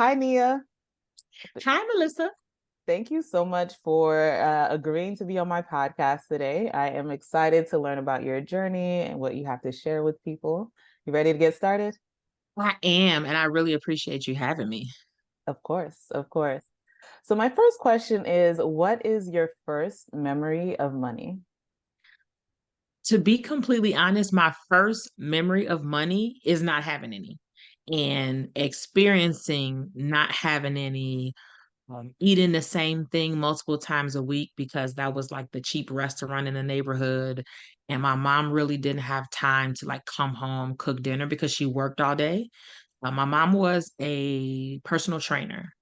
Hi, Nia. Hi, Melissa. Thank you so much for agreeing to be on my podcast today. I am excited to learn about your journey and what you have to share with people. You ready to get started? I am, and I really appreciate you having me. Of course, of course. So, my first question is, what is your first memory of money? To be completely honest, my first memory of money is not having any and experiencing not having any, eating the same thing multiple times a week because that was like the cheap restaurant in the neighborhood. And my mom really didn't have time to like come home, cook dinner because she worked all day. My mom was a personal trainer.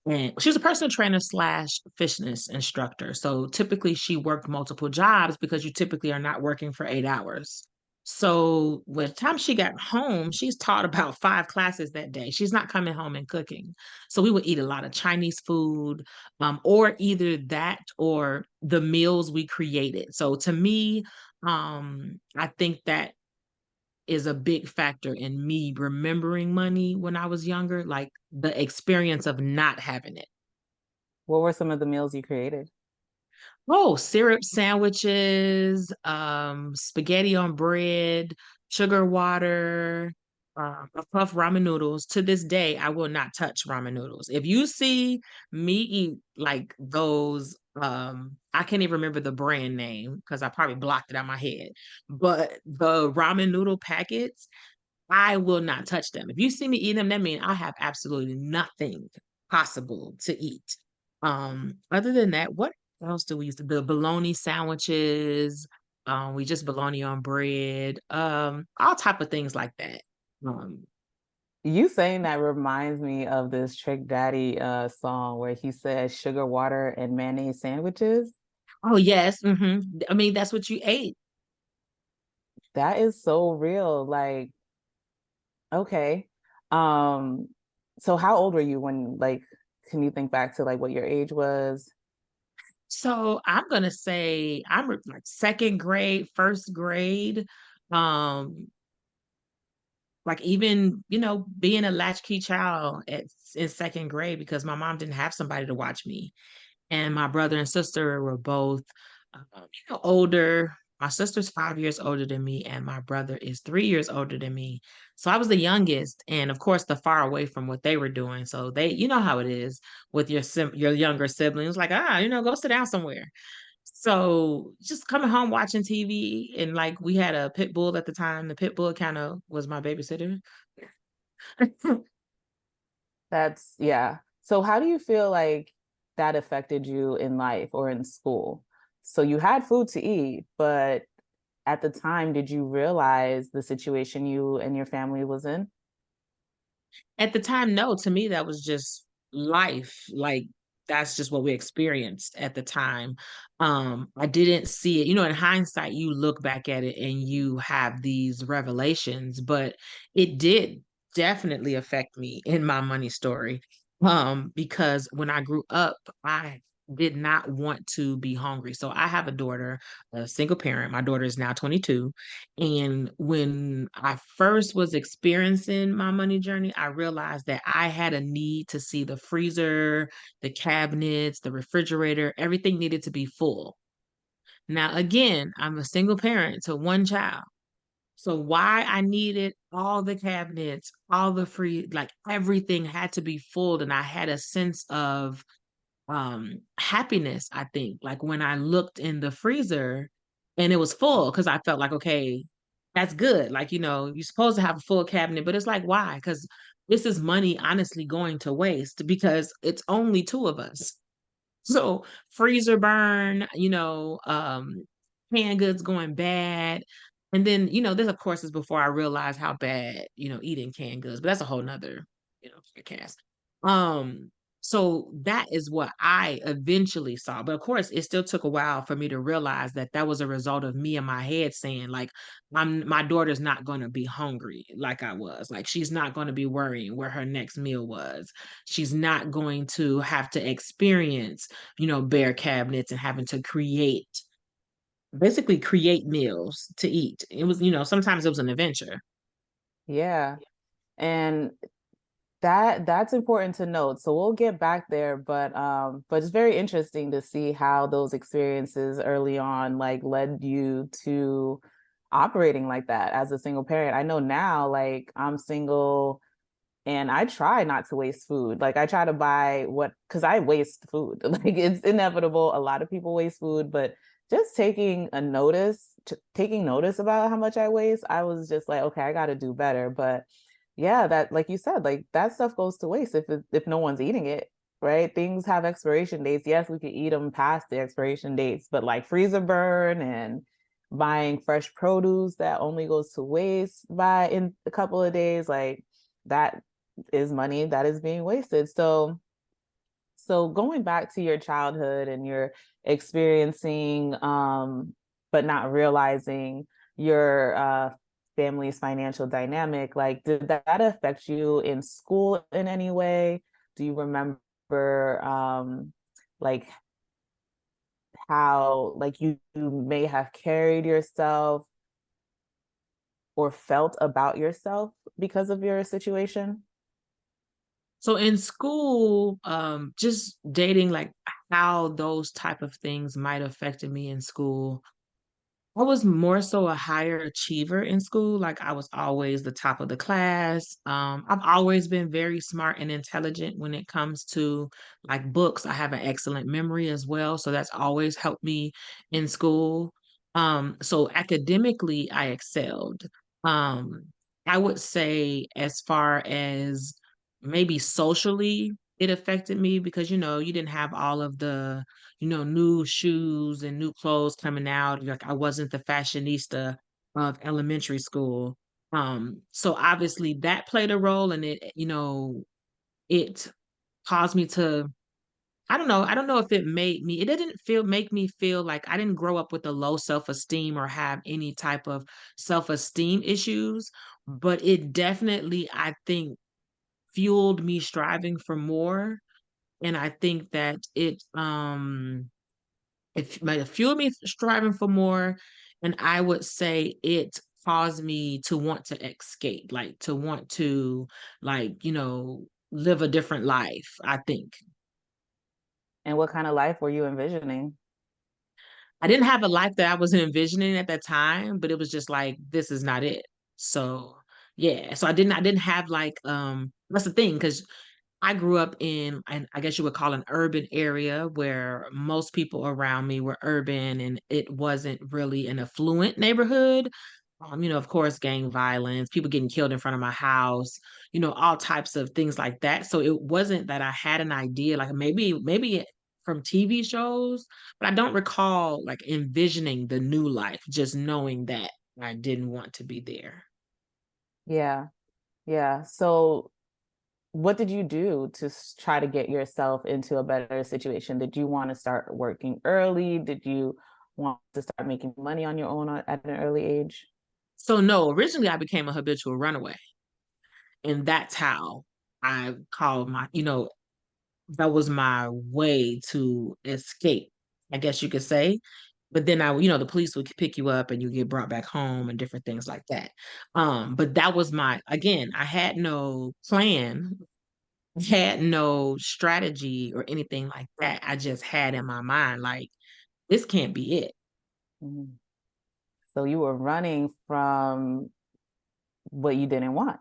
And she was a personal trainer slash fitness instructor. So typically she worked multiple jobs because you typically are not working for 8 hours. So by the time she got home, she's taught about 5 classes that day. She's not coming home and cooking. So we would eat a lot of Chinese food, or either that or the meals we created. So to me, I think that is a big factor in me remembering money when I was younger, like the experience of not having it. What were some of the meals you created? Oh, syrup sandwiches, spaghetti on bread, sugar water, puff ramen noodles. To this day, I will not touch ramen noodles. If you see me eat like those, I can't even remember the brand name because I probably blocked it out of my head. But the ramen noodle packets, I will not touch them. If you see me eat them, that means I have absolutely nothing possible to eat. Other than that, what else do we use? The bologna sandwiches. We just bologna on bread. All type of things like that. Um, You saying that reminds me of this Trick Daddy song where he says sugar water and mayonnaise sandwiches. oh yes, I mean that's what you ate. That is so real. Like, okay. Um, so how old were you when can you think back to like what your age was? So I'm gonna say I'm like second grade, first grade. Um, like even being a latchkey child in second grade because my mom didn't have somebody to watch me, and my brother and sister were both older. My sister's 5 years older than me, and my brother is 3 years older than me. So I was the youngest, and of course, the far away from what they were doing. So they, you know how it is with your younger siblings, like go sit down somewhere. So just coming home watching TV, and like we had a pit bull at the time. The pit bull kind of was my babysitter. That's yeah. So how do you feel like that affected you in life or in school? So you had food to eat, but at the time, did you realize the situation you and your family was in? At the time, no, to me that was just life. Like that's just what we experienced at the time. I didn't see it. In hindsight, you look back at it and you have these revelations, but it did definitely affect me in my money story. Because when I grew up, I did not want to be hungry. So I have a daughter, a single parent. My daughter is now 22. And when I first was experiencing my money journey, I realized that I had a need to see the freezer, the cabinets, the refrigerator, everything needed to be full. Now, again, I'm a single parent to one child. So why I needed all the cabinets, all the free, like everything had to be full. And I had a sense of happiness, I think, like when I looked in the freezer and it was full because I felt like, okay, that's good. Like, you're supposed to have a full cabinet, but it's like, why? Because this is money honestly going to waste because it's only two of us. So freezer burn, canned goods going bad. And then, this of course is before I realized how bad, eating canned goods, but that's a whole nother, podcast. Um, so that is what I eventually saw. But of course, it still took a while for me to realize that that was a result of me in my head saying, like, my daughter's not going to be hungry like I was. Like, she's not going to be worrying where her next meal was. She's not going to have to experience, bare cabinets and having to basically create meals to eat. It was, sometimes it was an adventure. Yeah. And that's important to note. So we'll get back there, but it's very interesting to see how those experiences early on like led you to operating like that as a single parent. I know now like I'm single and I try not to waste food. Like I try to buy what because I waste food. Like it's inevitable. A lot of people waste food, but just taking notice about how much I waste, I was just like, okay, I got to do better. But yeah, that like you said, like that stuff goes to waste if no one's eating it, right? Things have expiration dates. Yes, we could eat them past the expiration dates, but like freezer burn and buying fresh produce that only goes to waste by in a couple of days, like that is money that is being wasted. So going back to your childhood and your experiencing but not realizing your family's financial dynamic, like did that affect you in school in any way? Do you remember like how like you may have carried yourself or felt about yourself because of your situation? So in school, just dating, like how those type of things might have affected me in school. I was more so a higher achiever in school. Like I was always the top of the class. I've always been very smart and intelligent when it comes to like books. I have an excellent memory as well, so that's always helped me in school. So academically, I excelled. Um, I would say as far as maybe socially, it affected me because you didn't have all of the new shoes and new clothes coming out. Like I wasn't the fashionista of elementary school. So obviously that played a role and it caused me to, I don't know if it didn't make me feel like I didn't grow up with a low self-esteem or have any type of self-esteem issues, but it definitely, I think, fueled me striving for more. And I think that it might have fueled me striving for more. And I would say it caused me to want to escape, like to want to, like, live a different life, I think. And what kind of life were you envisioning? I didn't have a life that I was envisioning at that time, but it was just like, this is not it. So yeah. So I didn't have like that's the thing, because I grew up in, and I guess you would call an urban area where most people around me were urban and it wasn't really an affluent neighborhood. Of course, gang violence, people getting killed in front of my house, all types of things like that. So it wasn't that I had an idea, like maybe from TV shows, but I don't recall like envisioning the new life, just knowing that I didn't want to be there. Yeah, yeah. So what did you do to try to get yourself into a better situation? Did you want to start working early? Did you want to start making money on your own at an early age? So no, originally I became a habitual runaway. And that's how I called that was my way to escape, I guess you could say. But then the police would pick you up and you get brought back home and different things like that. But that was again, I had no plan, had no strategy or anything like that. I just had in my mind, like, this can't be it. Mhm. So you were running from what you didn't want.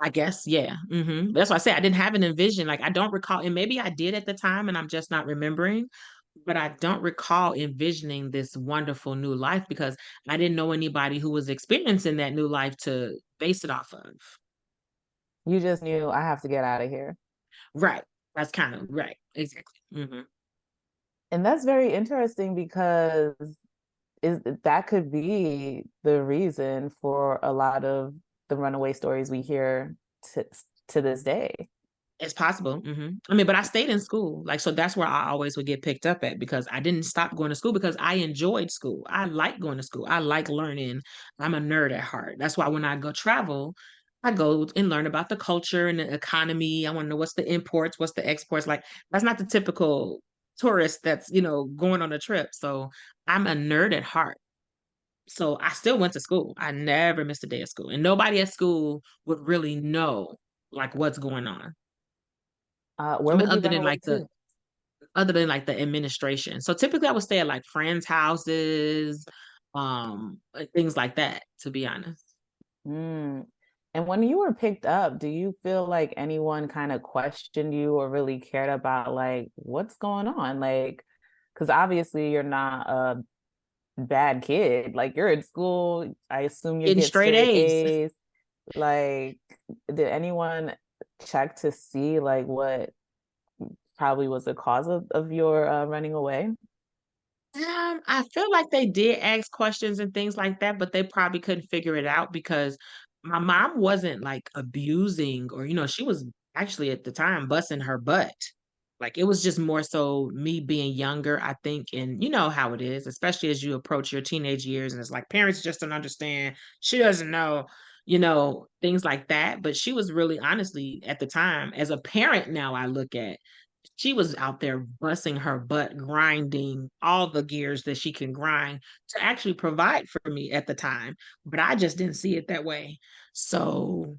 I guess, yeah. That's why I say I didn't have an envision. Like I don't recall, and maybe I did at the time, and I'm just not remembering. But I don't recall envisioning this wonderful new life because I didn't know anybody who was experiencing that new life to base it off of. You just knew I have to get out of here. Right. That's kind of right. Exactly. And that's very interesting because is that could be the reason for a lot of the runaway stories we hear to, to this day. It's possible. I mean, but I stayed in school. Like, so that's where I always would get picked up at because I didn't stop going to school because I enjoyed school. I like going to school. I like learning. I'm a nerd at heart. That's why when I go travel, I go and learn about the culture and the economy. I want to know what's the imports, what's the exports. Like, that's not the typical tourist that's, going on a trip. So I'm a nerd at heart. So I still went to school. I never missed a day of school. And nobody at school would really know. like what's going on. I Where mean, would you run away to? other than like the administration. So typically I would stay at like friends' houses, things like that, to be honest. Mm. And when you were picked up, do you feel like anyone kind of questioned you or really cared about like what's going on? Like, because obviously you're not a bad kid. Like you're in school. I assume you Getting get straight straight A's. A's. Like, did anyone check to see like what probably was the cause of your running away? I feel like they did ask questions and things like that, but they probably couldn't figure it out because my mom wasn't like abusing or, she was actually at the time busting her butt. Like it was just more so me being younger, I think, and you know how it is, especially as you approach your teenage years, and it's like parents just don't understand. She doesn't know, things like that. But she was really honestly at the time, as a parent now, I look at she was out there busting her butt, grinding all the gears that she can grind to actually provide for me at the time. But I just didn't see it that way. So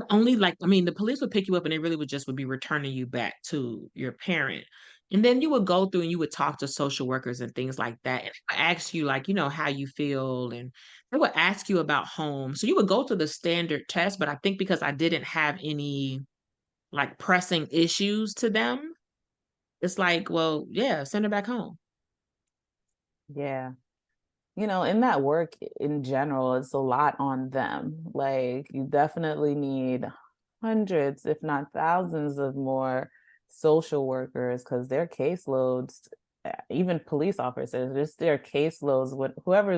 only like, I mean, the police would pick you up and they really would be returning you back to your parent. And then you would go through and you would talk to social workers and things like that. And they would ask you, like, how you feel. And they would ask you about home. So you would go through the standard test. But I think because I didn't have any like pressing issues to them, it's like, well, yeah, send her back home. Yeah. In that work in general, it's a lot on them. Like, you definitely need hundreds, if not thousands, of more social workers because their caseloads, even police officers, just their caseloads with whoever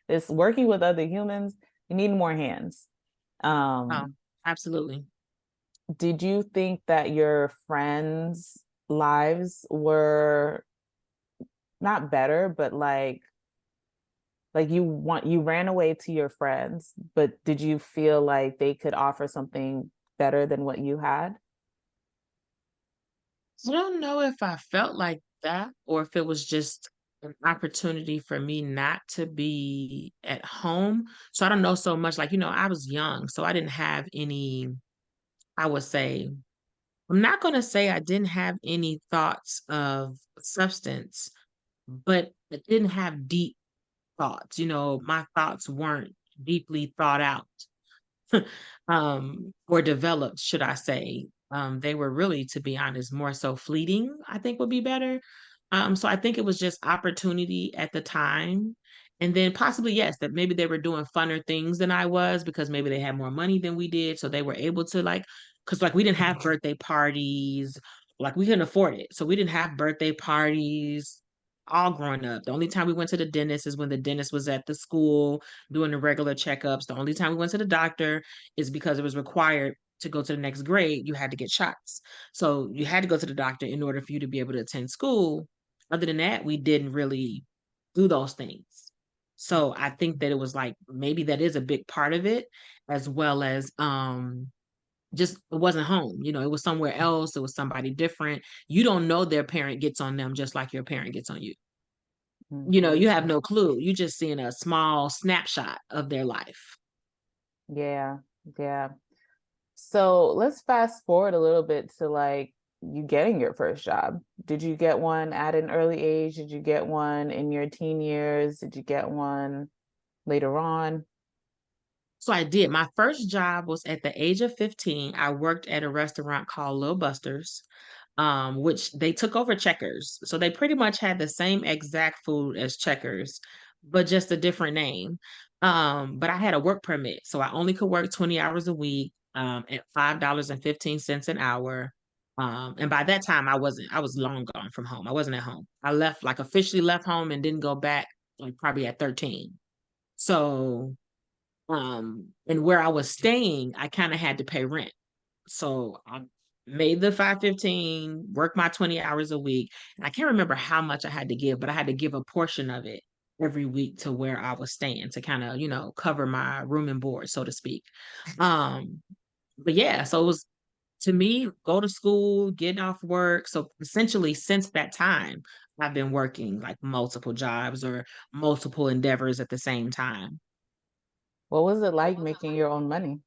is working with other humans, you need more hands. Oh, Um, absolutely. did you think that your friends' lives were not better, but like you ran away to your friends, but did you feel like they could offer something better than what you had? I don't know if I felt like that or if it was just an opportunity for me not to be at home. So I don't know so much. Like, I was young, so I didn't have any, I would say, I'm not going to say I didn't have any thoughts of substance, but I didn't have deep thoughts. My thoughts weren't deeply thought out. Or developed, should I say. They were really, to be honest, more so fleeting, I think would be better. So I think it was just opportunity at the time. And then possibly, yes, that maybe they were doing funner things than I was because maybe they had more money than we did. So they were able to like, because like we didn't have birthday parties, like we couldn't afford it. So we didn't have birthday parties all growing up. The only time we went to the dentist is when the dentist was at the school doing the regular checkups. The only time we went to the doctor is because it was required to go to the next grade, you had to get shots. So you had to go to the doctor in order for you to be able to attend school. Other than that, we didn't really do those things. So I think that it was like maybe that is a big part of it, as well as just it wasn't home. It was somewhere else, it was somebody different. You don't know their parent gets on them just like your parent gets on you. Hmm. You have no clue. You just seeing a small snapshot of their life. Yeah, yeah. So let's fast forward a little bit to like you getting your first job. Did you get one at an early age? Did you get one in your teen years? Did you get one later on? So I did. My first job was at the age of 15. I worked at a restaurant called Lil Buster's, which they took over Checkers. So they pretty much had the same exact food as Checkers, but just a different name. But I had a work permit, so I only could work 20 hours a week, at $5.15 an hour. And by that time, I was long gone from home. I wasn't at home. I left, like officially left home and didn't go back, like probably at 13. So and where I was staying, I kind of had to pay rent. So I made the 515, worked my 20 hours a week. And I can't remember how much I had to give, but I had to give a portion of it every week to where I was staying to kind of, cover my room and board, so to speak. Um, but yeah, so it was to me, go to school, getting off work. So essentially, since that time, I've been working like multiple jobs or multiple endeavors at the same time. What was it like making your own money?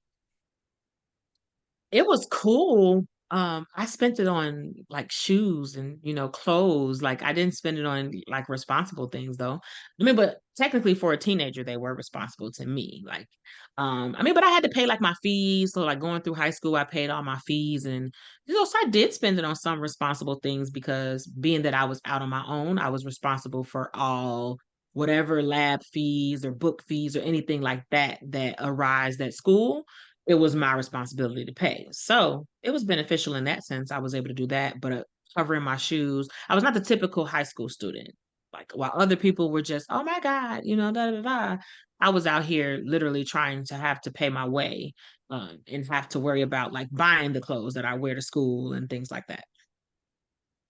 It was cool. I spent it on like shoes and, clothes. Like I didn't spend it on like responsible things though. I mean, but technically for a teenager, they were responsible to me. Like, but I had to pay like my fees. So like going through high school, I paid all my fees and, so I did spend it on some responsible things because being that I was out on my own, I was responsible for all whatever lab fees or book fees or anything like that that arise at school. It was my responsibility to pay. So it was beneficial in that sense. I was able to do that, but covering my shoes, I was not the typical high school student. Like while other people were just, oh my God, da da da. I was out here literally trying to have to pay my way, and have to worry about like buying the clothes that I wear to school and things like that.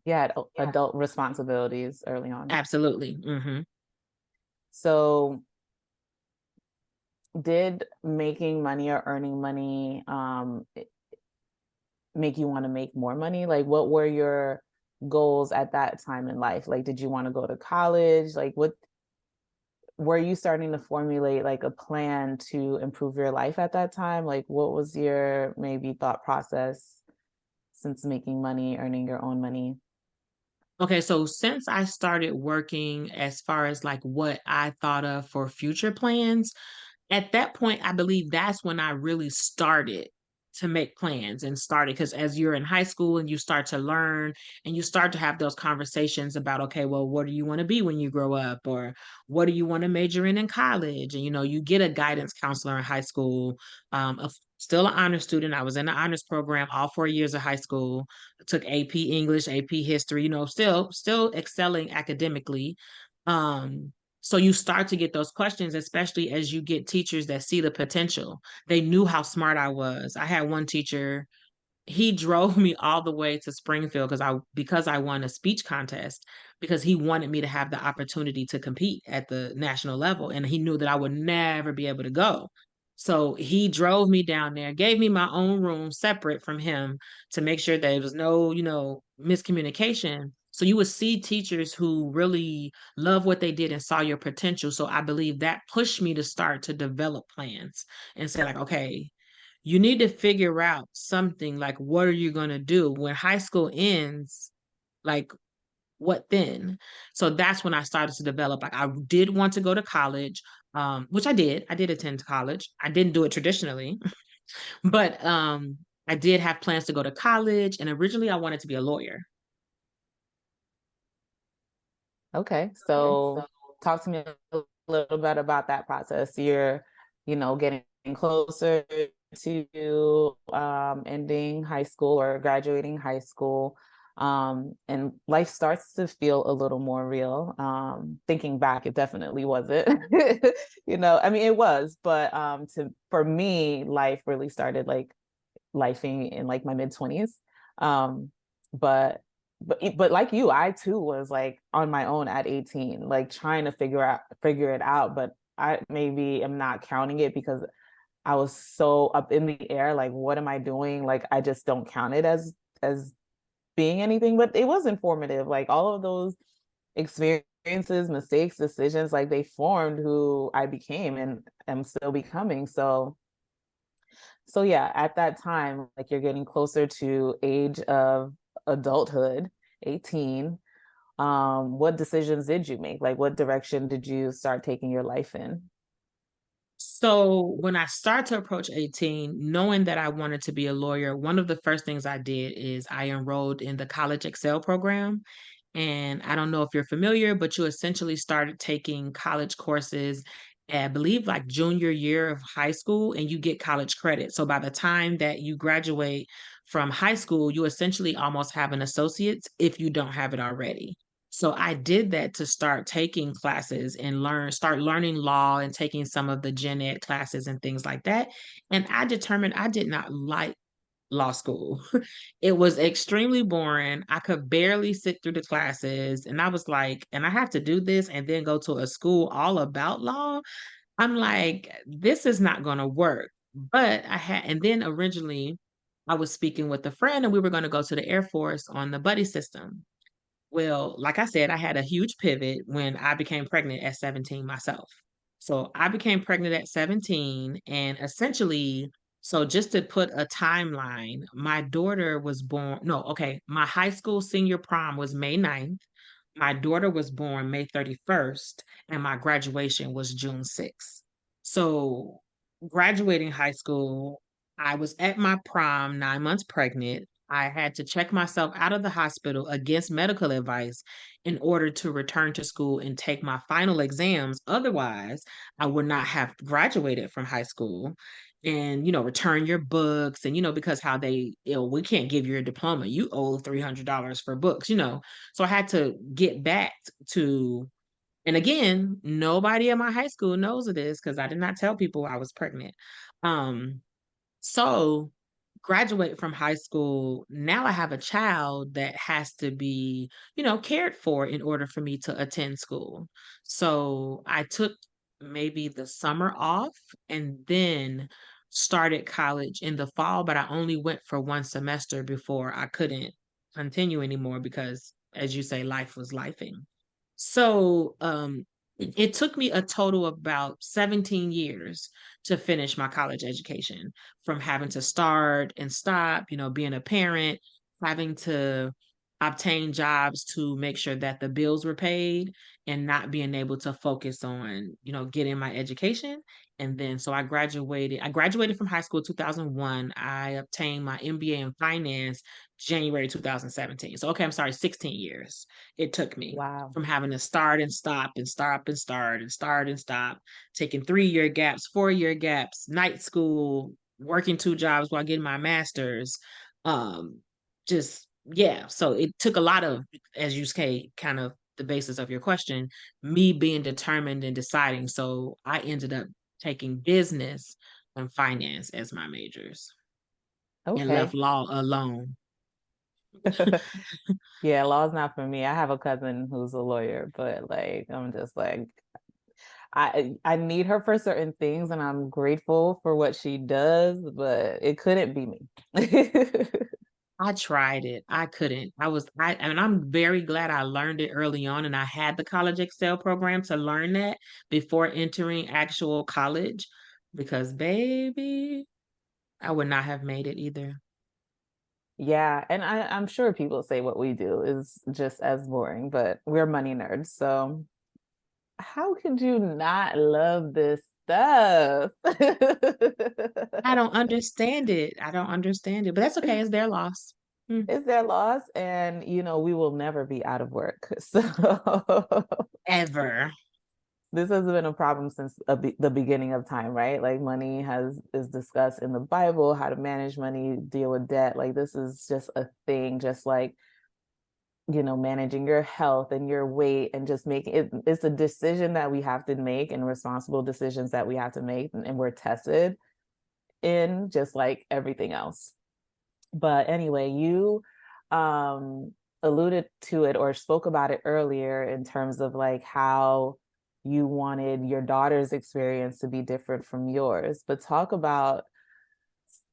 You had adult responsibilities early on. Absolutely. Hmm. So did making money or earning money make you want to make more money? Like what were your goals at that time in life? Like did you want to go to college? Like what were you starting to formulate like a plan to improve your life at that time? Like what was your maybe thought process since making money, earning your own money? Okay, so since I started working as far as like what I thought of for future plans, at that point, I believe that's when I really started to make plans and started because as you're in high school and you start to learn and you start to have those conversations about, okay, well, what do you want to be when you grow up? Or what do you want to major in college? And, you get a guidance counselor in high school. Still an honor student. I was in the honors program all 4 years of high school. I took AP English, AP History, still excelling academically. Um, so you start to get those questions, especially as you get teachers that see the potential. They knew how smart I was. I had one teacher, he drove me all the way to Springfield because I won a speech contest because he wanted me to have the opportunity to compete at the national level and he knew that I would never be able to go. So he drove me down there, gave me my own room separate from him to make sure that there was no, miscommunication. So you would see teachers who really love what they did and saw your potential. So I believe that pushed me to start to develop plans and say like, okay, you need to figure out something like what are you going to do when high school ends, like what then? So that's when I started to develop like I did want to go to college, which I did attend college. I didn't do it traditionally, but I did have plans to go to college and originally I wanted to be a lawyer. Okay. So talk to me a little bit about that process. You're, getting closer to ending high school or graduating high school. And life starts to feel a little more real. Thinking back, it definitely wasn't. I mean, it was, but for me, life really started like lifing in like my mid 20s. Um, but but like you, I too was like on my own at 18, like trying to figure it out. But I maybe am not counting it because I was so up in the air, like what am I doing? Like I just don't count it as being anything, but it was informative. Like all of those experiences, mistakes, decisions, like they formed who I became and am still becoming. So yeah, at that time, like you're getting closer to age of adulthood, 18. What decisions did you make? Like what direction did you start taking your life in? So when I started to approach 18, knowing that I wanted to be a lawyer, one of the first things I did is I enrolled in the College Excel program. And I don't know if you're familiar, but you essentially started taking college courses, I believe like junior year of high school, and you get college credit. So by the time that you graduate from high school, you essentially almost have an associate's if you don't have it already. So I did that to start taking classes and start learning law and taking some of the gen ed classes and things like that. And I determined I did not like law school. It was extremely boring. I could barely sit through the classes. And I was like, and I have to do this and then go to a school all about law. I'm like, this is not going to work. But and then originally I was speaking with a friend and we were going to go to the Air Force on the buddy system. Well, like I said, I had a huge pivot when I became pregnant at 17 myself. So I became pregnant at 17 and essentially So just to put a timeline, my daughter was born, no, okay, my high school senior prom was May 9th. My daughter was born May 31st, and my graduation was June 6th. So graduating high school, I was at my prom 9 months pregnant. I had to check myself out of the hospital against medical advice in order to return to school and take my final exams. Otherwise, I would not have graduated from high school and, return your books. And, because how we can't give you a diploma. You owe $300 for books. So I had to get back to, and again, nobody at my high school knows of this because I did not tell people I was pregnant. Um, so graduate from high school, now I have a child that has to be, cared for in order for me to attend school. So I took maybe the summer off and then started college in the fall, but I only went for one semester before I couldn't continue anymore because, as you say, life was lifing. So it took me a total of about 17 years to finish my college education, from having to start and stop, being a parent, having to obtain jobs to make sure that the bills were paid and not being able to focus on, getting my education. And then so I graduated from high school 2001. I obtained my MBA in finance January 2017. So okay, I'm sorry, 16 years it took me Wow. from having to start and stop and stop and start and start and stop, taking 3-year gaps, 4-year gaps, night school, working 2 jobs while getting my master's. Um, just yeah. So it took a lot of, as you say, kind of the basis of your question, me being determined and deciding. So I ended up taking business and finance as my majors and left Okay. law alone. Yeah, law's not for me. I have a cousin who's a lawyer, but like I'm just like I need her for certain things and I'm grateful for what she does, but it couldn't be me. I tried it. I couldn't. And I'm very glad I learned it early on and I had the college Excel program to learn that before entering actual college because baby, I would not have made it either. Yeah, and I'm sure people say what we do is just as boring, but we're money nerds, so how could you not love this stuff? I don't understand it. I don't understand it, but that's okay. It's their loss. Mm, It's their loss, and we will never be out of work. So ever. this has been a problem since the beginning of time, right? Like money has is discussed in the Bible, how to manage money, deal with debt. Like this is just a thing, just like managing your health and your weight and just making it's a decision that we have to make and responsible decisions that we have to make and we're tested in just like everything else. But anyway, you um alluded to it or spoke about it earlier in terms of like how you wanted your daughter's experience to be different from yours. But talk about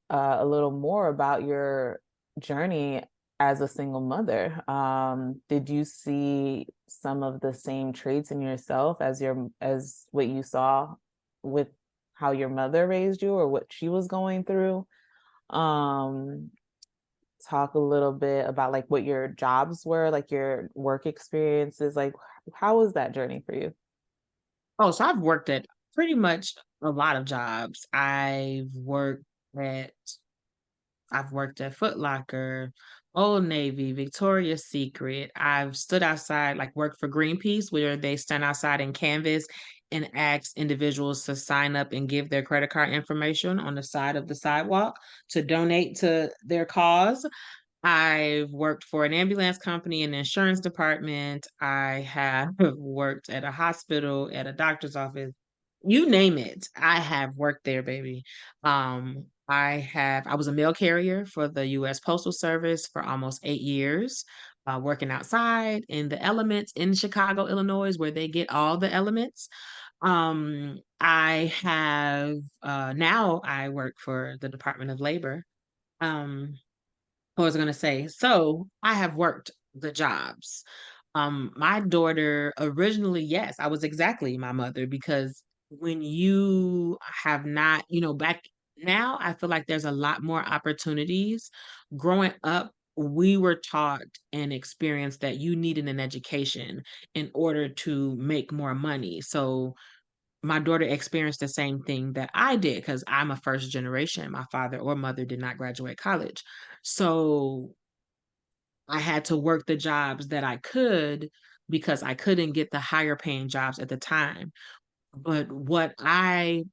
a little more about your journey as a single mother. Did you see some of the same traits in yourself as what you saw with how your mother raised you or what she was going through? Um, Talk a little bit about like what your jobs were, like your work experiences. Like, how was that journey for you? Oh, so I've worked at pretty much a lot of jobs. At I've worked at Foot Locker, Old Navy, Victoria's Secret. I've stood outside, like worked for Greenpeace, where they stand outside and canvas and ask individuals to sign up and give their credit card information on the side of the sidewalk to donate to their cause. I've worked for an ambulance company in the insurance department. I have worked at a hospital, at a doctor's office. You name it, I have worked there, baby. I was a mail carrier for the US Postal Service for almost 8 years, working outside in the elements in Chicago, Illinois, where they get all the elements. I have now I work for the Department of Labor. Um, what was I gonna say? So I have worked the jobs. My daughter originally, yes, I was exactly my mother because when you have not, back Now I feel like there's a lot more opportunities. Growing up, we were taught and experienced that you needed an education in order to make more money. So my daughter experienced the same thing that I did because I'm a first generation. My father or mother did not graduate college. So I had to work the jobs that I could because I couldn't get the higher paying jobs at the time. But what I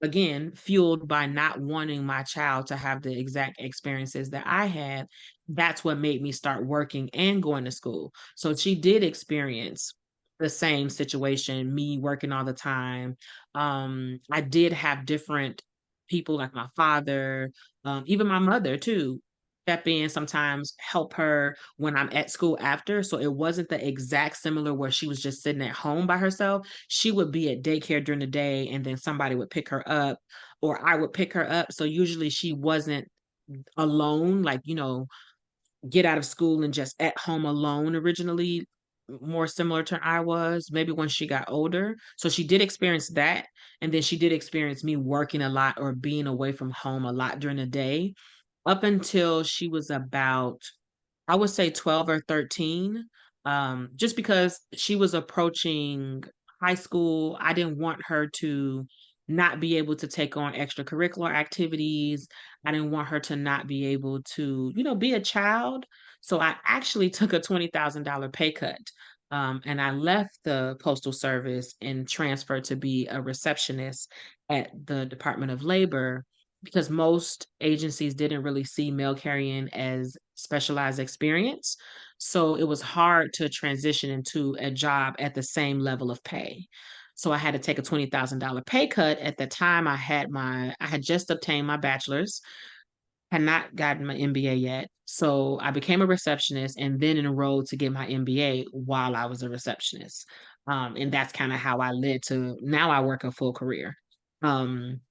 again, fueled by not wanting my child to have the exact experiences that I had, that's what made me start working and going to school. So she did experience the same situation, me working all the time. I did have different people like my father, even my mother too, step in sometimes, help her when I'm at school after. So it wasn't the exact similar where she was just sitting at home by herself. She would be at daycare during the day and then somebody would pick her up or I would pick her up. So usually she wasn't alone, like, get out of school and just at home alone originally, more similar to I was, maybe when she got older. So she did experience that. And then she did experience me working a lot or being away from home a lot during the day up until she was about I would say 12 or 13, just because she was approaching high school. I didn't want her to not be able to take on extracurricular activities. I didn't want her to not be able to, be a child. So I actually took a $20,000 pay cut. And I left the Postal Service and transferred to be a receptionist at the Department of Labor because most agencies didn't really see mail carrying as specialized experience. So it was hard to transition into a job at the same level of pay. So I had to take a $20,000 pay cut. At the time I had just obtained my bachelor's, had not gotten my MBA yet. So I became a receptionist and then enrolled to get my MBA while I was a receptionist. And that's kind of how I led to now I work a full career. Um,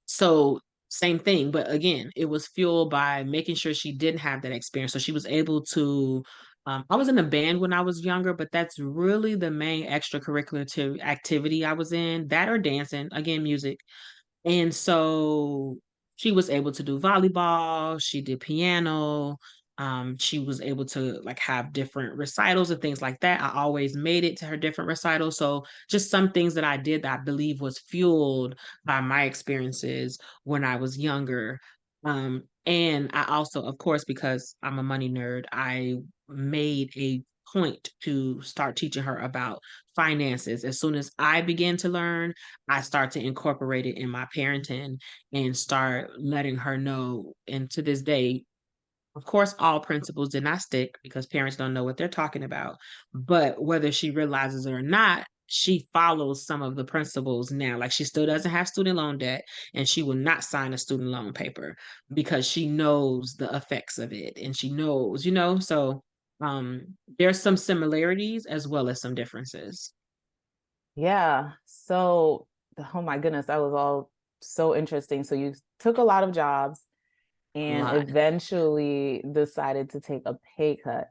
so same thing, but again, it was fueled by making sure she didn't have that experience. So she was able to I was in a band when I was younger, but that's really the main extracurricular activity I was in, that or dancing, again, music. And so she was able to do volleyball, she did piano, she was able to like have different recitals and things like that. I always made it to her different recitals. So just some things that I did that I believe was fueled by my experiences when I was younger. And I also, of course, because I'm a money nerd, I made a point to start teaching her about finances. As soon as I began to learn, I start to incorporate it in my parenting and start letting her know. And to this day, of course, all principles did not stick because parents don't know what they're talking about. But whether she realizes it or not, she follows some of the principles now. Like she still doesn't have student loan debt and she will not sign a student loan paper because she knows the effects of it and she knows, so there's some similarities as well as some differences. Yeah. So, oh my goodness, that was all so interesting. So you took a lot of jobs A and lot. eventually decided to take a pay cut.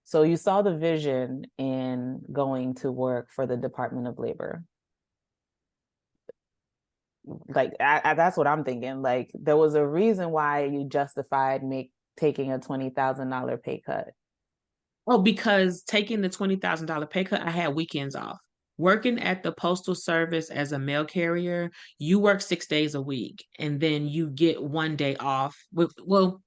So you saw the vision in going to work for the Department of Labor. Like that's what I'm thinking. Like there was a reason why you justified make taking a $20,000 pay cut. Oh, because taking the $20,000 pay cut, I had weekends off. Working at the Postal Service as a mail carrier, you work 6 days a week and then you get one day off. Well,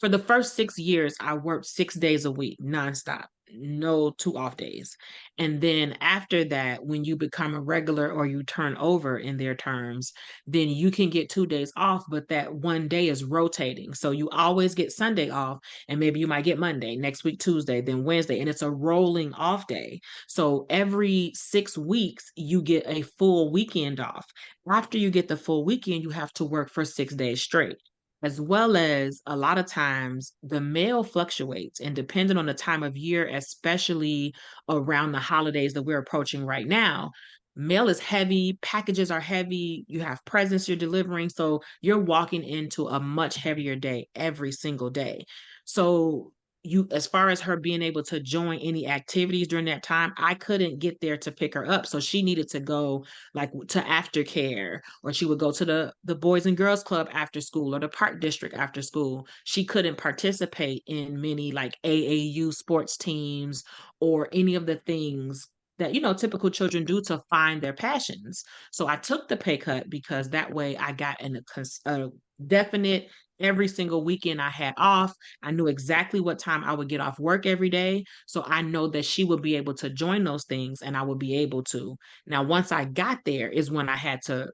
for the first 6 years, I worked 6 days a week, nonstop, no two off days. And then after that, when you become a regular or you turn over in their terms, then you can get 2 days off, but that one day is rotating. So you always get Sunday off, and maybe you might get Monday, next week, Tuesday, then Wednesday, and it's a rolling off day. So every 6 weeks, you get a full weekend off. After you get the full weekend, you have to work for 6 days straight as well as a lot of times the mail fluctuates and depending on the time of year, especially around the holidays that we're approaching right now, mail is heavy, packages are heavy, you have presents you're delivering, so you're walking into a much heavier day every single day. So you, as far as her being able to join any activities during that time, I couldn't get there to pick her up. So she needed to go like to aftercare, or she would go to the Boys and Girls Club after school, or the Park District after school. She couldn't participate in many like AAU sports teams or any of the things that, you know, typical children do to find their passions. So I took the pay cut because that way I got a definite, every single weekend I had off. I knew exactly what time I would get off work every day. So I know that she would be able to join those things and I would be able to. Now, once I got there is when I had to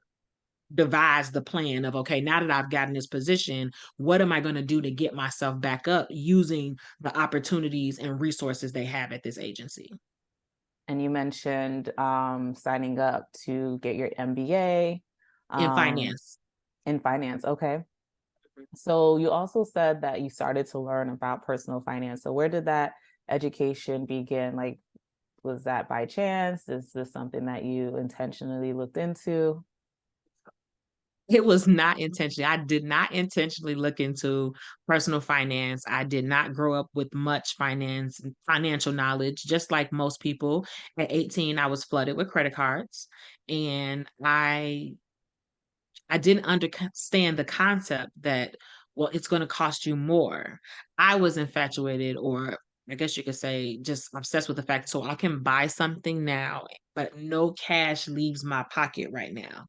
devise the plan of, okay, now that I've gotten this position, what am I going to do to get myself back up using the opportunities and resources they have at this agency? And you mentioned signing up to get your MBA In um, finance. in finance. Okay. So you also said that you started to learn about personal finance. So where did that education begin? Like, was that by chance? Is this something that you intentionally looked into? It was not intentionally. I did not intentionally look into personal finance. I did not grow up with much financial knowledge. Just like most people, at 18, I was flooded with credit cards, and I didn't understand the concept that, well, it's going to cost you more. I was infatuated, or I guess you could say just obsessed with the fact, so I can buy something now, but no cash leaves my pocket right now.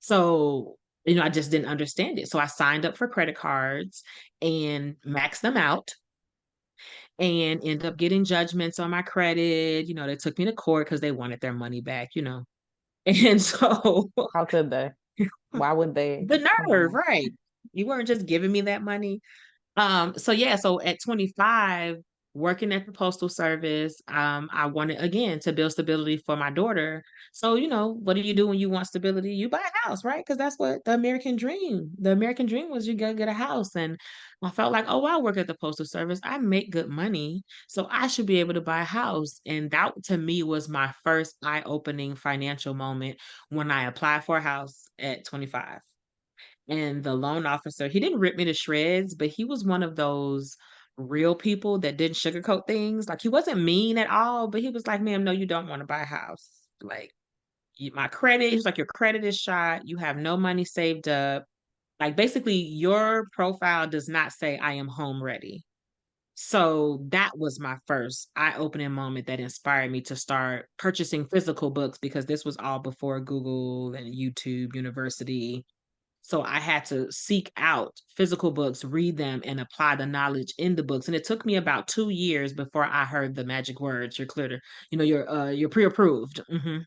So, you know, I just didn't understand it. So I signed up for credit cards and maxed them out and ended up getting judgments on my credit. You know, they took me to court because they wanted their money back, you know. And so How could they? Why would they? the Come nerve, on. right? You weren't just giving me that money. So yeah, so at 25, working at the postal service, I wanted again to build stability for my daughter. So, you know, what do you do when you want stability? You buy a house, right? Because that's what the American dream was, you gotta get a house. And I felt like, oh, I work at the postal service. I make good money. So I should be able to buy a house. And that to me was my first eye-opening financial moment when I applied for a house at 25. And the loan officer, he didn't rip me to shreds, but he was one of those real people that didn't sugarcoat things. Like, he wasn't mean at all, but he was like, "Ma'am, no, you don't wanna buy a house. Like, my credit," he was like, "Your credit is shot. You have no money saved up. Like, basically, your profile does not say I am home ready." So, that was my first eye-opening moment that inspired me to start purchasing physical books, because this was all before Google and YouTube University. So I had to seek out physical books, read them, and apply the knowledge in the books. And it took me about 2 years before I heard the magic words, "You're clear to," you know, "You're pre-approved." Mhm.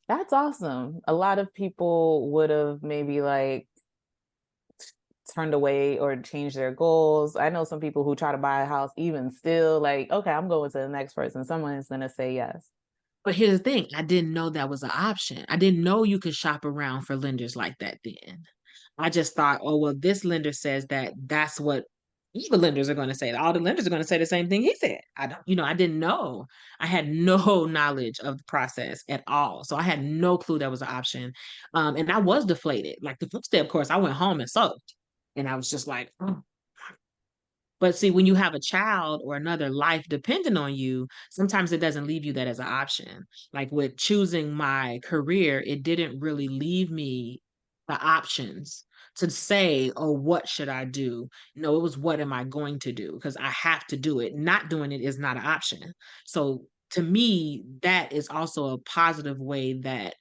That's awesome. A lot of people would have maybe like turned away or changed their goals. I know some people who try to buy a house even still like, okay, I'm going to the next person. Someone is going to say yes. But here's the thing, I didn't know that was an option. I didn't know you could shop around for lenders like that then. I just thought, "Oh, well, this lender says that that's what all the lenders are gonna say. All the lenders are gonna say the same thing he said." I don't, you know, I didn't know. I had no knowledge of the process at all. So I had no clue that was an option. And I was deflated. Like, the first day, of course, I went home and soaked. And I was just like, "Oh." But see, when you have a child or another life dependent on you, sometimes it doesn't leave you that as an option. Like, with choosing my career, it didn't really leave me the options to say, "Oh, what should I do?" No, it was, "What am I going to do?" Because I have to do it. Not doing it is not an option. So to me, that is also a positive way that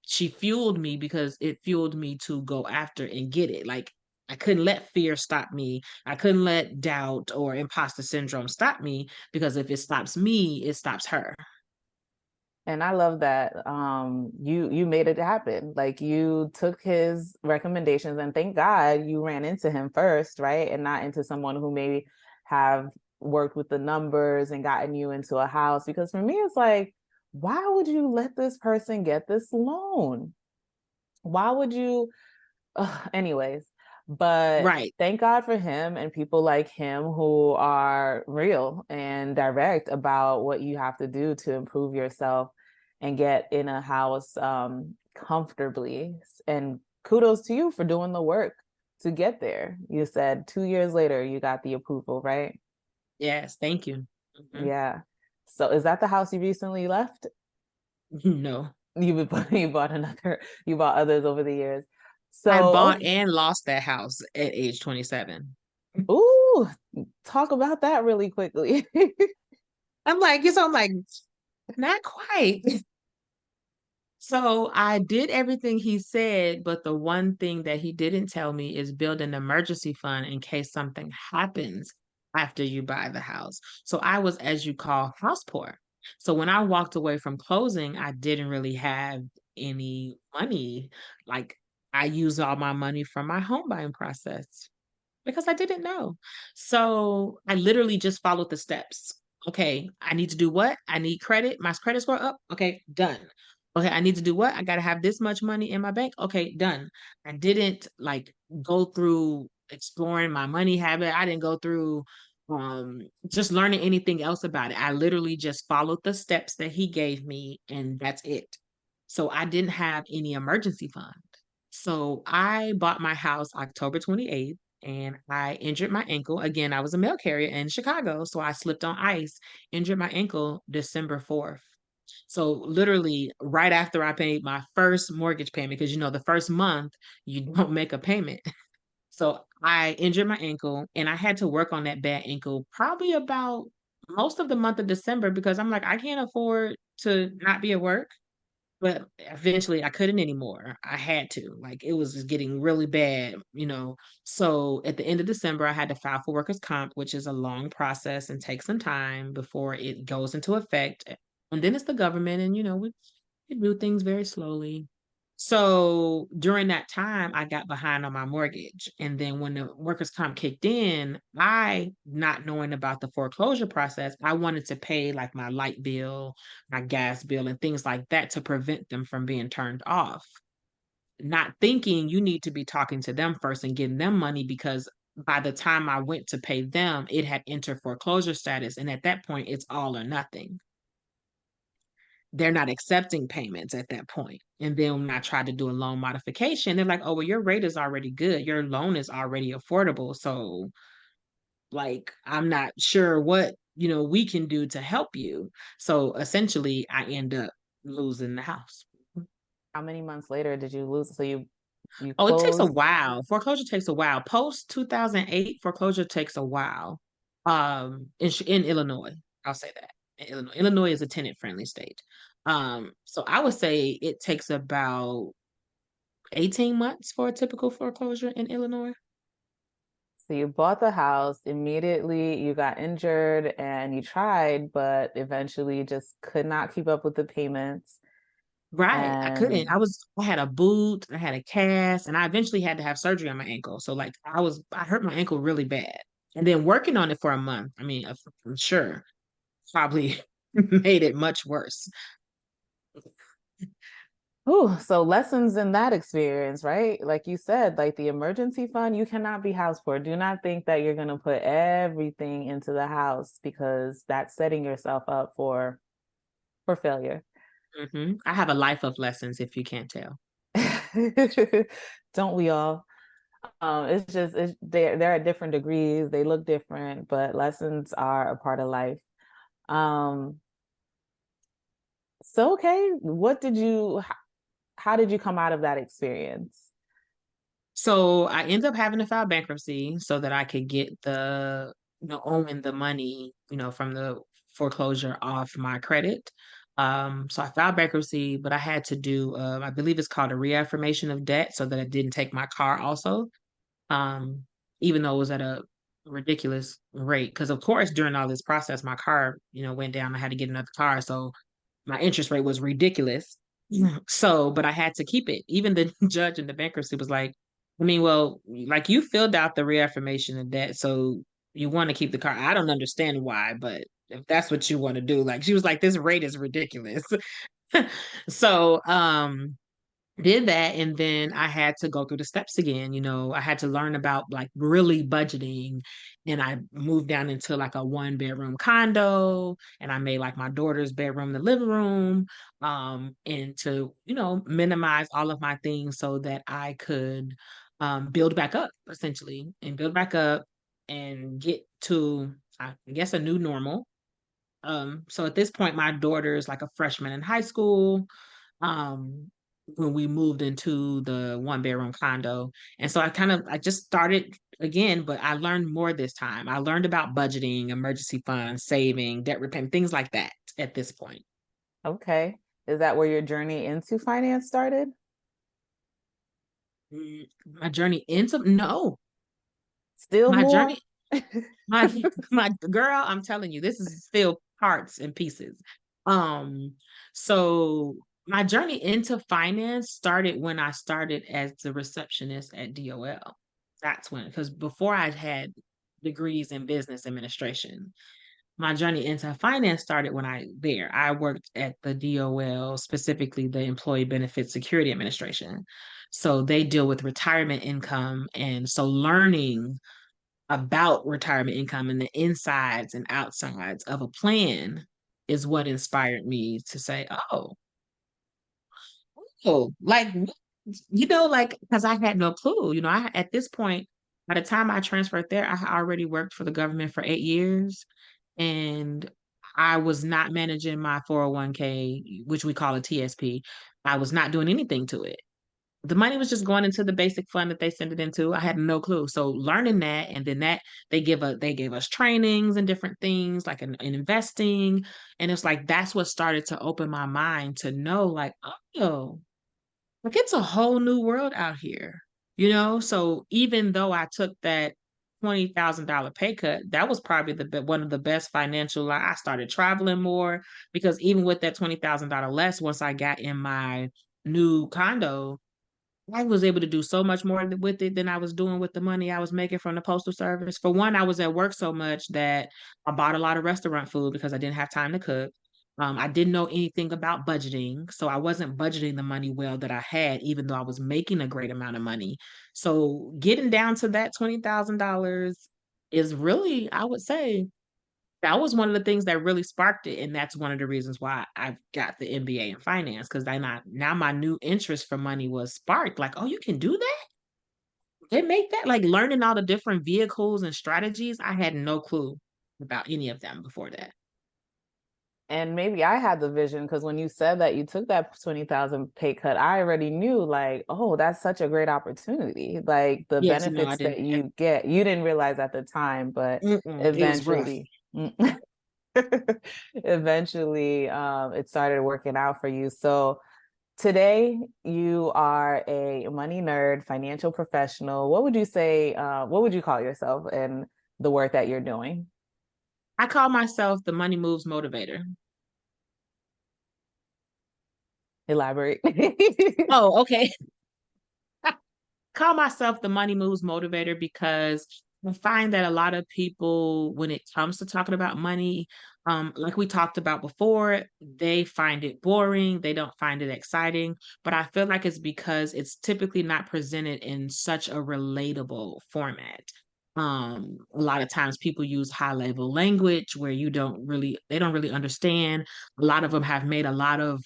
she fueled me, because it fueled me to go after and get it. Like, I couldn't let fear stop me. I couldn't let doubt or imposter syndrome stop me, because if it stops me, it stops her. And I love that you made it happen. Like you took his recommendations and thank God you ran into him first, right? And not into someone who maybe have worked with the numbers and gotten you into a house. Because for me, it's like, why would you let this person get this loan? Why would you anyways, but Right. thank God for him and people like him who are real and direct about what you have to do to improve yourself and get in a house comfortably. And kudos to you for doing the work to get there? You said 2 years later you got the approval, right? Yes, thank you. Mhm. Yeah. So is that the house you recently left? No. You bought another, you bought others over the years. I So, bought oh, and lost that house at age 27. ooh, talk about that really quickly. I'm like, not quite. So I did everything he said, but the one thing that he didn't tell me is build an emergency fund in case something happens after you buy the house. So I was, as you call, house poor. So when I walked away from closing, I didn't really have any money. Like I used all my money from my home buying process because I didn't know. So I literally just followed the steps. Okay, I need to do what? I need credit. My credit score up. Okay, done. Okay, I need to do what? I got to have this much money in my bank. Okay, done. I didn't like go through exploring my money habit. I didn't go through just learning anything else about it. I literally just followed the steps that he gave me and that's it. So I didn't have any emergency fund. So I bought my house October 28th and I injured my ankle. Again, I was a mail carrier in Chicago, so I slipped on ice, injured my ankle December 4th. So literally right after I paid my first mortgage payment, because the first month you don't make a payment. So I injured my ankle and I had to work on that bad ankle probably about most of the month of December because I'm like, I can't afford to not be at work. But eventually I couldn't anymore. I had to. Like it was just getting really bad. So at the end of December, I had to file for workers' comp, which is a long process and takes some time before it goes into effect. And then it's the government, and we do things very slowly. So during that time, I got behind on my mortgage. And then when the workers' comp kicked in, I, not knowing about the foreclosure process, I wanted to pay like my light bill, my gas bill, and things like that to prevent them from being turned off. Not thinking you need to be talking to them first and getting them money because by the time I went to pay them, it had entered foreclosure status. And at that point, it's all or nothing. They're not accepting payments at that point. And then when I tried to do a loan modification, they're like, oh, well, your rate is already good. Your loan is already affordable. So, like, I'm not sure what, we can do to help you. So essentially, I end up losing the house. How many months later did you lose? So you Oh, it takes a closed. while. Foreclosure takes a while. Post 2008, foreclosure takes a while. In Illinois, I'll say that. In Illinois is a tenant friendly state. So I would say it takes about 18 months for a typical foreclosure in Illinois. So you bought the house, immediately you got injured and you tried, but eventually just could not keep up with the payments. Right. I couldn't. And I had a boot, I had a cast, and I eventually had to have surgery on my ankle. So like I hurt my ankle really bad. And then working on it for a month, I mean, I'm sure probably made it much worse. ooh, so lessons in that experience, right? Like you said, like the emergency fund, you cannot be house poor. Do not think that you're going to put everything into the house because that's setting yourself up for failure. I have a life of lessons if you can't tell. Don't we all? It's just they're at different degrees. They look different, but lessons are a part of life. Um, so okay, how did you come out of that experience? So I ended up having to file bankruptcy so that I could get owing the money, from the foreclosure off my credit. So I filed bankruptcy, but I had to do, I believe it's called a reaffirmation of debt so that I didn't take my car also. Um, Even though it was at a ridiculous rate. Because of course, during all this process, my car, went down. I had to get another car. So my interest rate was ridiculous. So, but I had to keep it. Even the judge in the bankruptcy was like, I mean, well, like you filled out the reaffirmation of debt, so you want to keep the car. I don't understand why, but if that's what you want to do, like she was like, this rate is ridiculous. So, did that and then I had to go through the steps again. I had to learn about like really budgeting and I moved down into like a 1 bedroom condo and I made like my daughter's bedroom the living room and to minimize all of my things so that I could build back up essentially and build back up and get to, I guess, a new normal. So at this point, my daughter is like a freshman in high school. Um, when we moved into the one bedroom condo. And so I just started again, but I learned more this time. I learned about budgeting, emergency funds, saving, debt repayment, things like that at this point. Okay. Is that where your journey into finance started? My journey into, no, Still my more? journey, my my girl, I'm telling you, this is still parts and pieces. Um, so my journey into finance started when I started as the receptionist at DOL. That's when, because before I had degrees in business administration, my journey into finance started when I worked at the DOL, specifically the Employee Benefit Security Administration. So they deal with retirement income. And so learning about retirement income and the insides and outsides of a plan is what inspired me to say, like, like, because I had no clue. At this point, by the time I transferred there, I had already worked for the government for 8 years, and I was not managing my 401k, which we call a TSP. I was not doing anything to it. The money was just going into the basic fund that they sent it into. I had no clue. So learning that, and then that they gave us trainings and different things like in investing, and it's like that's what started to open my mind to know like, oh, like it's a whole new world out here. So even though I took that $20,000 pay cut, that was probably one of the best financial. Like, I started traveling more because even with that $20,000 less, once I got in my new condo, I was able to do so much more with it than I was doing with the money I was making from the postal service. For one, I was at work so much that I bought a lot of restaurant food because I didn't have time to cook. I didn't know anything about budgeting, so I wasn't budgeting the money well that I had, even though I was making a great amount of money. So getting down to that $20,000 is really, I would say, that was one of the things that really sparked it. And that's one of the reasons why I got the MBA in finance. Because then now my new interest for money was sparked. Like, oh, you can do that? They make that? Like learning all the different vehicles and strategies. I had no clue about any of them before that. And maybe I had the vision because when you said that you took that 20,000 pay cut, I already knew like, oh, that's such a great opportunity. Like the Yes, no, I benefits that didn't. you get, you didn't realize at the time, but It was rough. eventually, eventually, it started working out for you. So today you are a money nerd, financial professional. What would you say, what would you call yourself in the work that you're doing? I call myself the money moves motivator. Elaborate. Oh, okay. Call myself the money moves motivator because I find that a lot of people, when it comes to talking about money, like we talked about before, they find it boring. They don't find it exciting. But I feel like it's because it's typically not presented in such a relatable format. A lot of times people use high level language where they don't really understand. A lot of them have made a lot of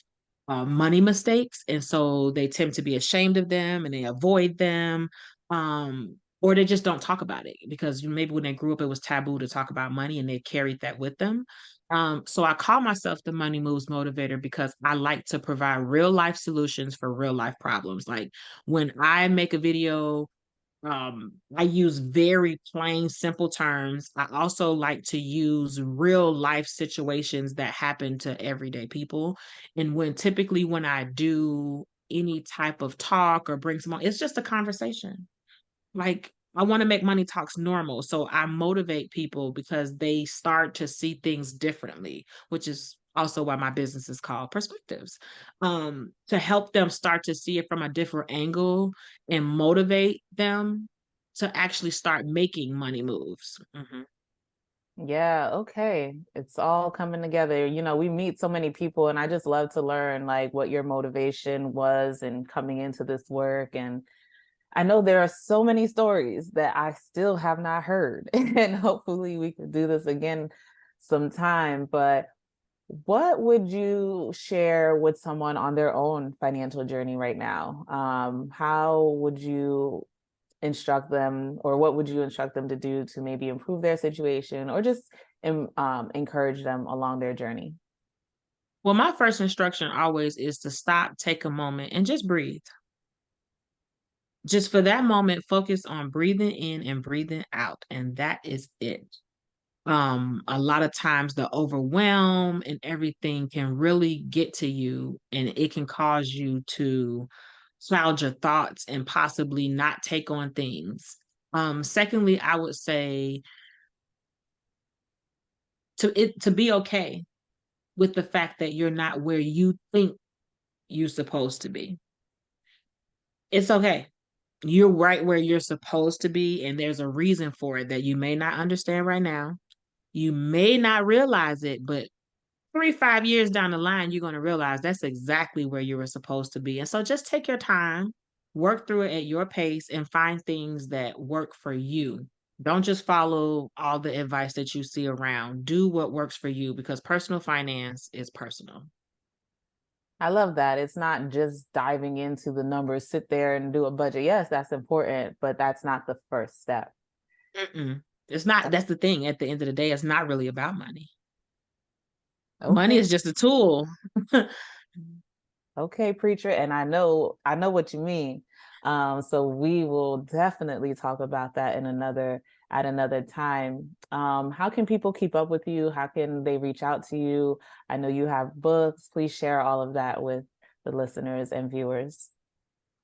money mistakes, and so they tend to be ashamed of them and they avoid them, or they just don't talk about it because maybe when they grew up it was taboo to talk about money and they carried that with them. So I call myself the money moves motivator because I like to provide real life solutions for real life problems. Like when I make a video, I use very plain, simple terms. I also like to use real life situations that happen to everyday people. And when I do any type of talk or bring someone, it's just a conversation. Like I want to make money talks normal. So I motivate people because they start to see things differently, which is also why my business is called Perspectives. To help them start to see it from a different angle and motivate them to actually start making money moves. Yeah, okay. It's all coming together. We meet so many people, and I just love to learn like what your motivation was in coming into this work. And I know there are so many stories that I still have not heard, and hopefully we can do this again sometime. But what would you share with someone on their own financial journey right now? How would you instruct them, or what would you instruct them to do to maybe improve their situation or just encourage them along their journey? Well, my first instruction always is to stop, take a moment, and just breathe. Just for that moment, focus on breathing in and breathing out, and that is it. A lot of times the overwhelm and everything can really get to you, and it can cause you to cloud your thoughts and possibly not take on things. Secondly, I would say to be okay with the fact that you're not where you think you're supposed to be. It's okay. You're right where you're supposed to be, and there's a reason for it that you may not understand right now. You may not realize it, but 3, 5 years down the line, you're gonna realize that's exactly where you were supposed to be. And so just take your time, work through it at your pace, and find things that work for you. Don't just follow all the advice that you see around. Do what works for you because personal finance is personal. I love that. It's not just diving into the numbers, sit there and do a budget. Yes, that's important, but that's not the first step. Mm-mm. It's not, that's the thing. At the end of the day, it's not really about money. Money Okay. is just a tool. Okay, preacher, and I know what you mean. So we will definitely talk about that in another at another time. How can people keep up with you? How can they reach out to you? I know you have books. Please share all of that with the listeners and viewers.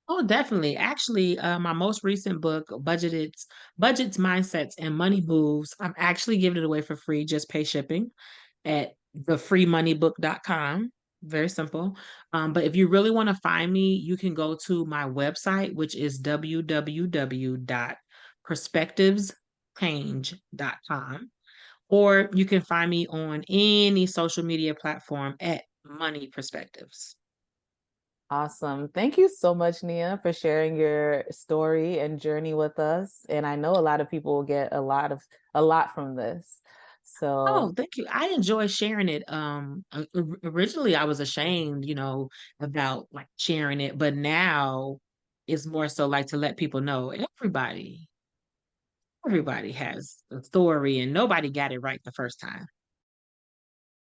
Oh, definitely. Actually, my most recent book, Budgets, Mindsets, and Money Moves, I'm actually giving it away for free. Just pay shipping at thefreemoneybook.com. Very simple. But if you really want to find me, you can go to my website, which is www.perspectiveschange.com. Or you can find me on any social media platform at Money Perspectives. Awesome. Thank you so much, Nia, for sharing your story and journey with us. And I know a lot of people will get a lot from this. Oh, So thank you. I enjoy sharing it. Originally I was ashamed, about like sharing it, but now it's more so like to let people know everybody has a story and nobody got it right the first time.